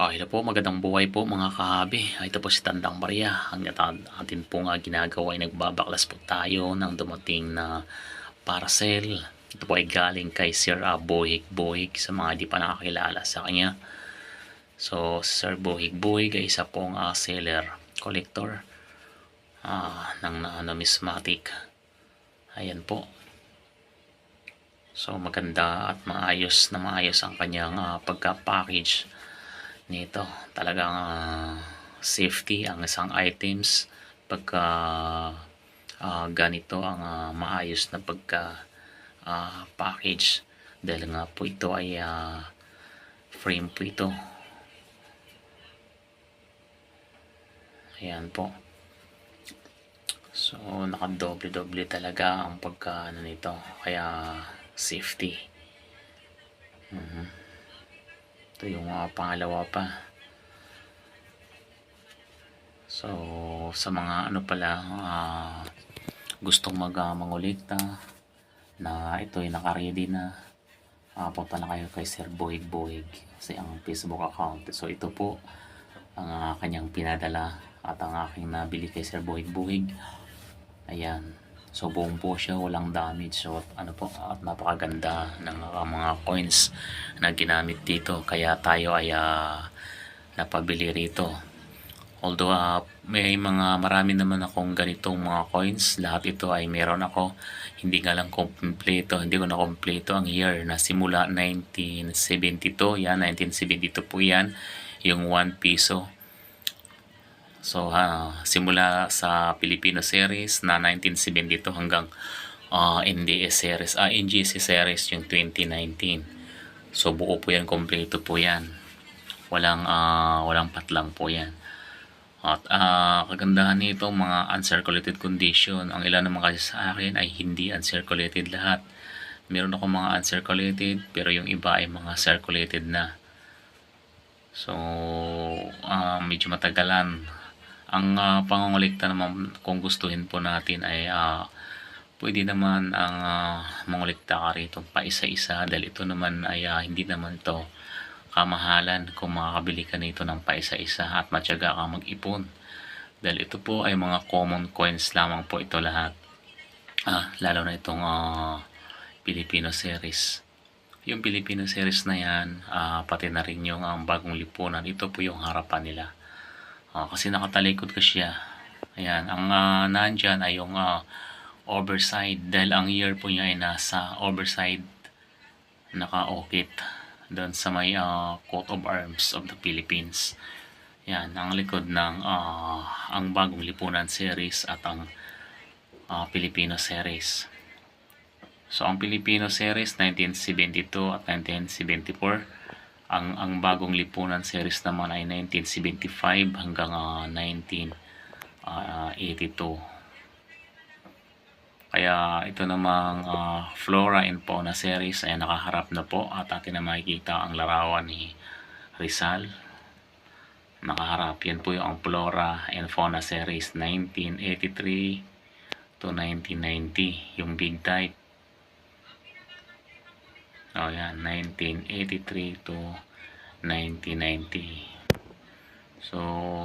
Hello po, magandang buhay po mga kahabi. Ito po si Tandang Maria. Ang atin pong ginagawa ay nagbabaklas po tayo ng dumating na parcel. Ito po ay galing kay Sir Bohig Bohig sa mga di pa nakakilala sa kanya. So, Sir Bohig Bohig ay isa pong seller, collector ng numismatic. Ayan po. So, maganda at maayos na maayos ang kanyang pagka-package nito. Talagang safety ang isang items pagka ganito ang maayos na pagka package, dahil nga po ito ay frame po ito. Ayan po. So nakadoble-doble talaga ang pagka nito, kaya safety. Ito yung pangalawa pa. So sa mga pala gustong mangolekta na ito ay naka-ready na, punta na kayo kay Sir Bohig Bohig kasi ang Facebook account. So ito po ang kanyang pinadala at ang aking nabili kay Sir Bohig Bohig. Ayan. So buong po siya, walang damage. So at napakaganda ng mga coins na ginamit dito, kaya tayo ay napabili rito. Although may marami naman akong ganitong mga coins, lahat ito ay meron ako. Hindi nga lang kompleto, hindi ko na kompleto ang year na simula 1972. Yan, 1972 po yan, yung 1 piso. So simula sa Filipino series na 1972 hanggang NDS series, NGC series yung 2019. So buo po yan, kompleto po yan. Walang patlang po yan. At kagandahan nito, mga uncirculated condition. Ang ilan naman kasi sa akin ay hindi uncirculated lahat. Meron ako mga uncirculated, pero yung iba ay mga circulated na. So medyo matagalan. Ang pangongolekta naman, kung gustuhin po natin, ay pwede naman ang mangolekta ka rito pa isa-isa, dahil ito naman ay hindi naman ito kamahalan kung makakabili ka nito ng paisa-isa at matyaga ka mag-ipon, dahil ito po ay mga common coins lamang po ito lahat. Lalo na itong Filipino series. Yung Filipino series na yan, pati na rin yung bagong lipunan, ito po yung harapan nila. Kasi nakatalikod ka siya. Ayan, ang nandyan ay yung overside, dahil ang year po niya ay nasa overside, naka-okit doon sa may coat of arms of the Philippines. Yan ang likod ng ang bagong lipunan series at ang Filipino series. So ang Filipino series 1972 at 1974, ang bagong lipunan series naman ay 1975 hanggang 1982. Kaya ito namang Flora and Fauna series ay nakaharap na po, at atin na makikita ang larawan ni Rizal. Nakaharap. Yan po yung Flora and Fauna series 1983 to 1990. Yung big type. Yan, 1983 to 1990. So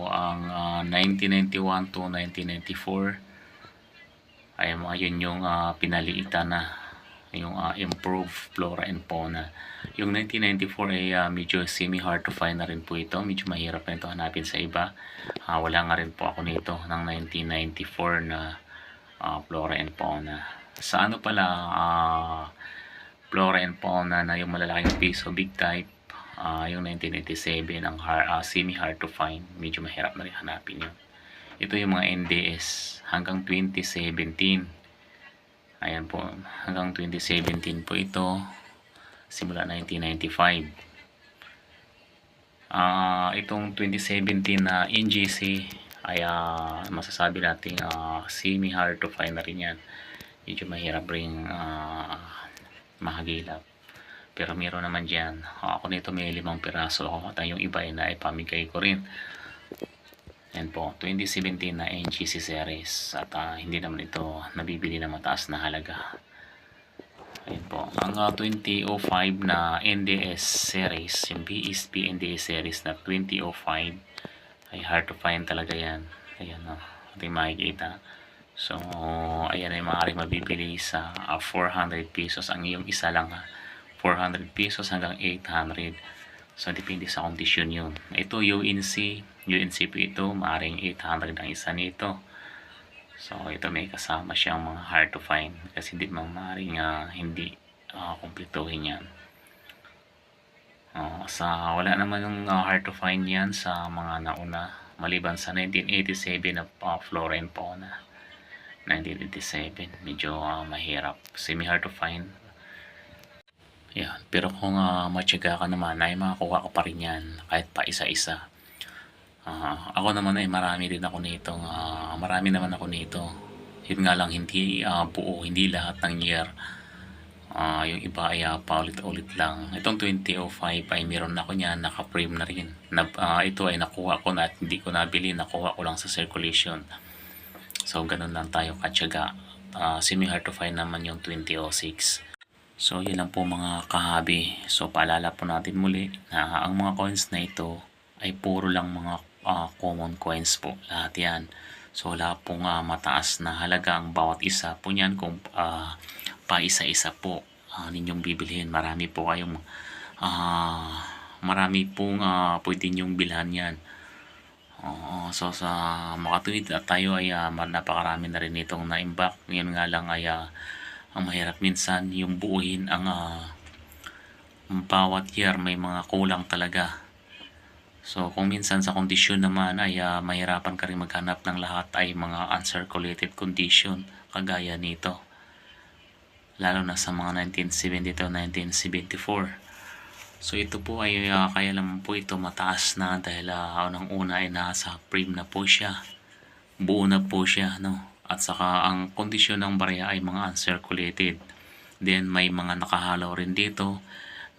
ang 1991 to 1994 ay yun yung pinaliitan na, yung improved Flora and Fauna. Yung 1994 ay medyo semi-hard to find na rin po ito. Medyo mahirap na ito hanapin sa iba. Wala nga rin po ako nito ng 1994 na Flora and Fauna. Sa pala, Flora and Fauna na yung malalaking piso, big type, yung 1987, ang semi-hard to find. Medyo mahirap na rin hanapin yun. Ito yung mga NDS hanggang 2017. Ayan po, hanggang 2017 po ito, simula 1995. Itong 2017 na NGC ay masasabi natin semi-hard to find na rin yan. Medyo mahirap rin mahagilap. Pero meron naman dyan. Ako nito may 5 piraso ako, at yung iba ay naipamigay ko rin. Yan po, 2017 na NGC series, at hindi naman ito nabibili na mataas na halaga. Ayun po. Ang 2005 na NDS series, yung BSP NDS series na 2005 ay hard to find talaga yan. Ayan o. Ating makikita. So, ayan ay maaaring mabibili sa 400 pesos. Ang iyong isa lang 400 pesos hanggang 800. So, depende sa kondisyon yun. Ito, UNC. UNC po ito. Maaaring 800 ang isa nito. So, ito may kasama siyang mga hard to find. Kasi hindi maaaring hindi kumpletuhin yan. Wala naman yung hard to find yan sa mga nauna. Maliban sa 1987 na Florent Pona. 1987. Medyo mahirap. Semi hard to find. Yan. Pero kung matyaga ka naman ay makakuha ka pa rin yan kahit pa isa-isa. Ako naman ay marami naman ako nito. Yun nga lang hindi buo, hindi lahat ng year. Yung iba ay paulit-ulit lang. Itong 2005 ay meron ako niyan, naka-frame na rin. Ito ay nakuha ko na at hindi ko nabili, nakuha ko lang sa circulation. So ganun lang tayo katyaga. Semi hard to find naman yung 2006. So yun lang po mga kahabi. So paalala po natin muli na ang mga coins na ito ay puro lang mga common coins po. Lahat yan. So wala pong mataas na halaga ang bawat isa po niyan kung pa isa-isa po ninyong bibilhin. Marami pong pwede nyong bilhan yan. So sa makatuwid at tayo ay napakarami na rin itong na-imbak. Ngayon nga lang ay ang mahirap minsan yung buuhin ang bawat year may mga kulang talaga. So kung minsan sa kondisyon naman ay mahirapan ka rin maghanap ng lahat ay mga uncirculated condition kagaya nito. Lalo na sa mga 1972, 1974. So ito po ay kaya lang po ito mataas na dahil unang-una ay nasa frame na po siya. Buo na po siya, no? At saka ang kondisyon ng barya ay mga uncirculated. Then may mga nakahalo rin dito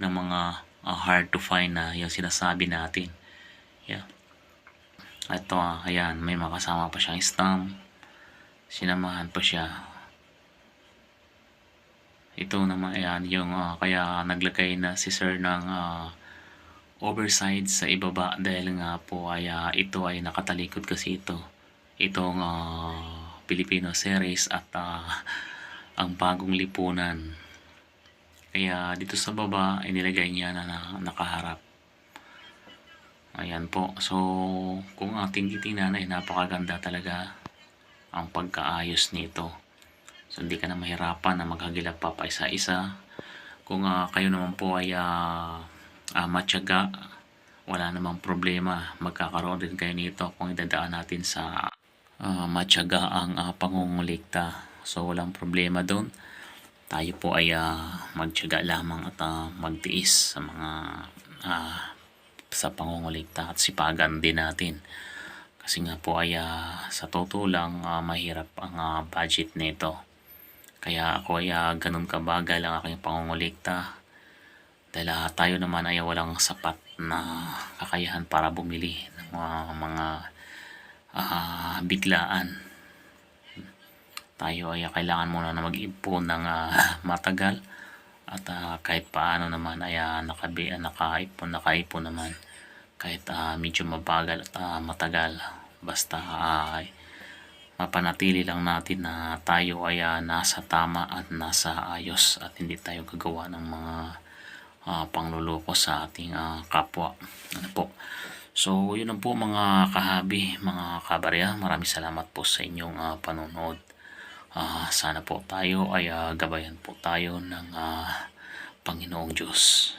ng mga hard to find na yung sinasabi natin. Yeah. Ito ayan, may makasama pa siyang stamp. Sinamahan pa siya. Ito naman ayan yung kaya naglagay na si sir ng overside sa ibaba dahil nga po ay ito ay nakatalikod kasi itong Filipino series at ang bagong lipunan. Kaya dito sa baba inilagay niya na nakaharap. Ayan po. So kung ating titingnan ay napakaganda talaga ang pagkaayos nito. So hindi ka na mahirapan na maghagilap pa isa-isa. Kung kayo naman po ay matyaga, wala namang problema. Magkakaroon din kayo nito kung idadaan natin sa matyaga ang pangungulikta. So walang problema doon. Tayo po ay magtiyaga lamang at magtiis sa mga sa pangungulikta at sipagan din natin. Kasi nga po ay sa totoo lang mahirap ang budget nito. Kaya ako ay ganun kabagal ang aking pangungulikta. Dahil tayo naman ay walang sapat na kakayahan para bumili ng mga biglaan. Tayo ay kailangan muna na mag-ipon ng matagal at kahit paano naman ay nakaipon naman kahit medyo mabagal at matagal, basta mapanatili lang natin na tayo ay nasa tama at nasa ayos at hindi tayo gagawa ng mga pangluloko sa ating kapwa. Ano po? So yun lang po mga kahabi, mga kabarya. Maraming salamat po sa inyong panonood. Sana po tayo ay gabayan po tayo ng Panginoong Diyos.